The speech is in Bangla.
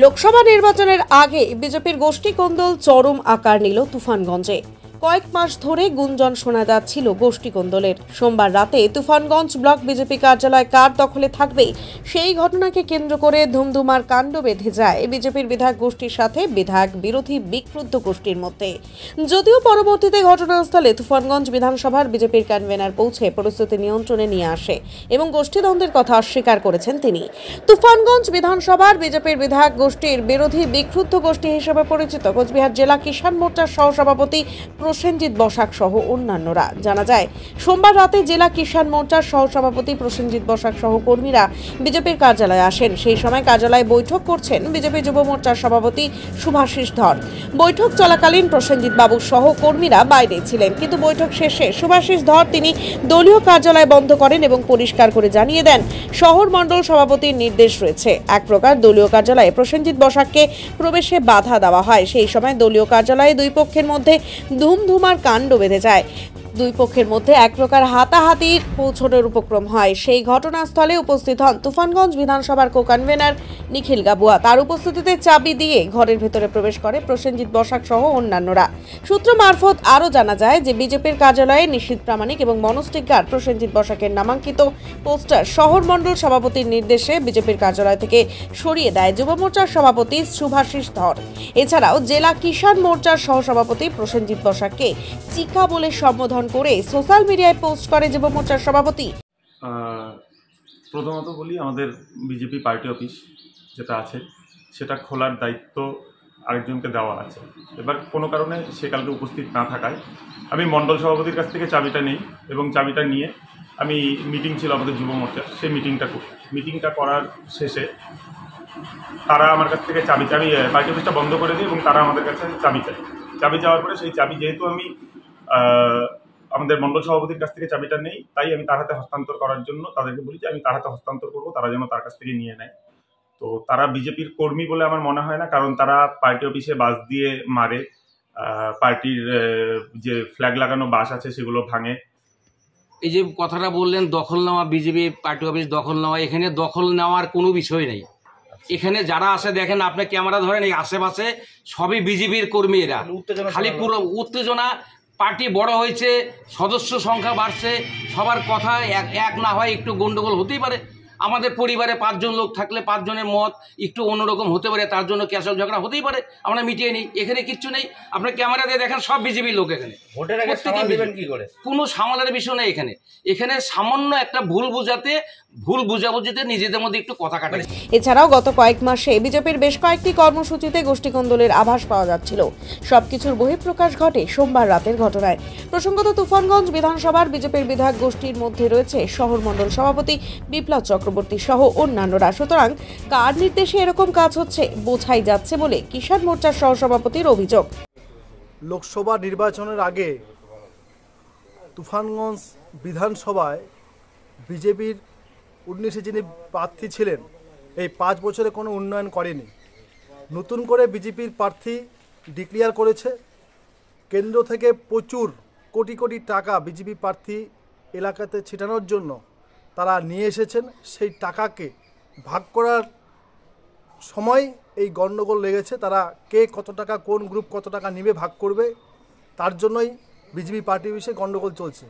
লোকসভা নির্বাচনের আগে বিজেপির গোষ্ঠী কোন্দল চরম আকার নিল তুফানগঞ্জে। কয়েক মাস ধরে গুঞ্জন শোনা যাচ্ছিল গোষ্ঠী কোন্দলের। সোমবার রাতে তুফানগঞ্জ ব্লক বিজেপি কার্যালয় কার দখলে থাকবে সেই ঘটনাকে কেন্দ্র করে ধুমধুমার কাণ্ড বেঁধে যায় বিজেপির বিধায়ক গোষ্ঠীর সাথে বিধায়ক বিরোধী বিক্ষুব্ধ গোষ্ঠীর মধ্যে। যদিও পরবর্তীতে ঘটনাস্থলে তুফানগঞ্জ বিধানসভার বিজেপির কনভেনার পৌঁছে পরিস্থিতি নিয়ন্ত্রণে নিয়ে আসে এবং গোষ্ঠীদ্বন্দ্বের কথা অস্বীকার করেছেন তিনি। তুফানগঞ্জ বিধানসভার বিজেপির বিধায়ক গোষ্ঠীর বিরোধী বিক্ষুব্ধ গোষ্ঠী হিসেবে পরিচিত কোচবিহার জেলা কিষাণ মোর্চার সহসভাপতি প্রসেনজিৎ বসাক সহ অন্যান্যরা। জানা যায়, সোমবার রাতে জেলা কিষাণ মোর্চার সহসভাপতি প্রসেনজিৎ বসাক সহ কর্মীরা বিজেপির কার্যালয়ে আসেন। সেই সময় কার্যালয়ে বৈঠক করছেন বিজেপি যুব মোর্চার সভাপতি শুভাশিস ধর। বৈঠক চলাকালীন প্রসেনজিৎ বাবু সহ কর্মীরা বাইরে ছিলেন, কিন্তু বৈঠক শেষে শুভাশিস ধর তিনি দলীয় কার্যালয় বন্ধ করেন এবং পরিষ্কার করে জানিয়ে দেন শহর মণ্ডল সভাপতির নির্দেশ রয়েছে। এক প্রকার দলীয় কার্যালয়ে প্রসেনজিৎ বসাককে প্রবেশে বাধা দেওয়া হয়। সেই সময় দলীয় কার্যালয়ে দুই পক্ষের মধ্যে ধুমধুমার কাণ্ড বেঁধে যায়। দুই পক্ষের মধ্যে এক প্রকার হাতাহাতির পৌঁছানোর উপক্রম হয়। সেই ঘটনাস্থলে উপস্থিত হন তুফানগঞ্জ বিধানসভার কো-কনভেনার নিখিল গাবুয়া। তার উপস্থিতিতে চাবি দিয়ে ঘরের ভেতরে প্রবেশ করে প্রসেনজিৎ বসাক সহ অন্যান্যরা। সূত্র মারফত আরও জানা যায় যে বিজেপির কার্যালয়ে নিশীথ প্রামাণিক এবং মনোস্টিকার প্রসেনজিৎ বসাকের নামাঙ্কিত পোস্টার শহর মণ্ডল সভাপতির নির্দেশে বিজেপির কার্যালয় থেকে সরিয়ে দেয় যুব মোর্চার সভাপতি শুভাশিস ধর। এছাড়াও জেলা কিষাণ মোর্চার সহসভাপতি প্রসেনজিৎ বসাককে চিকা বলে সম্বোধন করে সোশ্যাল মিডিয়ায় পোস্ট করে যুব মোর্চার সভাপতি। প্রথমত বলি, আমাদের বিজেপি পার্টি অফিস যেটা আছে সেটা খোলার দায়িত্ব আরেকজনকে দেওয়া আছে। এবার কোনো কারণে সে কালকে উপস্থিত না থাকায় আমি মণ্ডল সভাপতির কাছ থেকে চাবিটা নেই এবং চাবিটা নিয়ে আমি মিটিং ছিল আমাদের যুব মোর্চার, সেই মিটিংটা করার শেষে তারা আমার কাছ থেকে চাবি পার্টি অফিসটা বন্ধ করে দিই এবং তারা আমাদের কাছে চাবি যাওয়ার পরে সেই চাবি যেহেতু আমি আমাদের মণ্ডল সভাপতির কাছ থেকে চাবিটা নেই, তাই আমি তার হাতে হস্তান্তর করার জন্য তাদেরকে বলি যে আমি তার হাতে হস্তান্তর করবো, তারা যেন তার কাছ থেকে নিয়ে নেয়। তো তারা বিজেপির কর্মী বলে আমার মনে হয় না, কারণ তারা পার্টি অফিসে বাস দিয়ে মারে, পার্টির যে ফ্ল্যাগ লাগানো বাস আছে সেগুলো ভাঙে। এই যে কথাটা বললেন দখল নেওয়া, বিজেপি পার্টি অফিস দখল নেওয়া, এখানে দখল নেওয়ার কোনো বিষয় নেই। এখানে যারা আসে দেখেন, আপনার ক্যামেরা ধরেন, এই আশেপাশে সবই বিজেপির কর্মী। এরা খালি পুরো উত্তেজনা, পার্টি বড় হয়েছে, সদস্য সংখ্যা বাড়ছে, সবার কথা এক না হয় একটু গন্ডগোল হতেই পারে। আমাদের পরিবারে 5 জন লোক থাকলে 5 জনের মত একটু অন্যরকম হতে পারে, তার জন্য ক্যাশাল ঝগড়া হতেই পারে, আমরা মিটিয়ে নিই। এখানে কিচ্ছু নেই, আপনার ক্যামেরা দিয়ে দেখেন সব বিজেপির লোক। এখানে ভোটের আগে সামাল দিবেন কি করে? কোনো সামালের বিষয় নেই। এখানে সামান্য একটা ভুল বুঝাবুঝিতে নিজেদের মধ্যে একটু কথা কাটে। এছাড়াও গত কয়েক মাসে বিজেপির বেশ কয়েকটি কর্মসূচিতে গোষ্ঠী কোন্দলের আভাস পাওয়া যাচ্ছিল। সবকিছুর বহিঃপ্রকাশ ঘটে সোমবার রাতের ঘটনায়। প্রসঙ্গত তুফানগঞ্জ বিধানসভার বিজেপির বিধায়ক গোষ্ঠীর মধ্যে রয়েছে শহর মণ্ডল সভাপতি বিপ্লব চক্রবর্তী সহ অন্যান্যরা। সুতরাং কার নির্দেশে এরকম কাজ হচ্ছে বোঝাই যাচ্ছে বলে কিষাণ মোর্চার সহসভাপতির অভিযোগ। লোকসভা নির্বাচনের আগে তুফানগঞ্জ বিধানসভায় বিজেপির 19 যিনি প্রার্থী ছিলেন, এই 5 বছরে কোনো উন্নয়ন করেনি। নতুন করে বিজেপির প্রার্থী ডিক্লেয়ার করেছে। কেন্দ্র থেকে প্রচুর কোটি কোটি টাকা বিজেপি প্রার্থী এলাকাতে ছিটানোর জন্য তারা নিয়ে এসেছেন। সেই টাকাকে ভাগ করার সময় এই গণ্ডগোল লেগেছে। তারা কে কত টাকা, কোন গ্রুপ কত টাকা নিবে, ভাগ করবে, তার জন্যই বিজেপি পার্টি বিষয়ে গণ্ডগোল চলছে।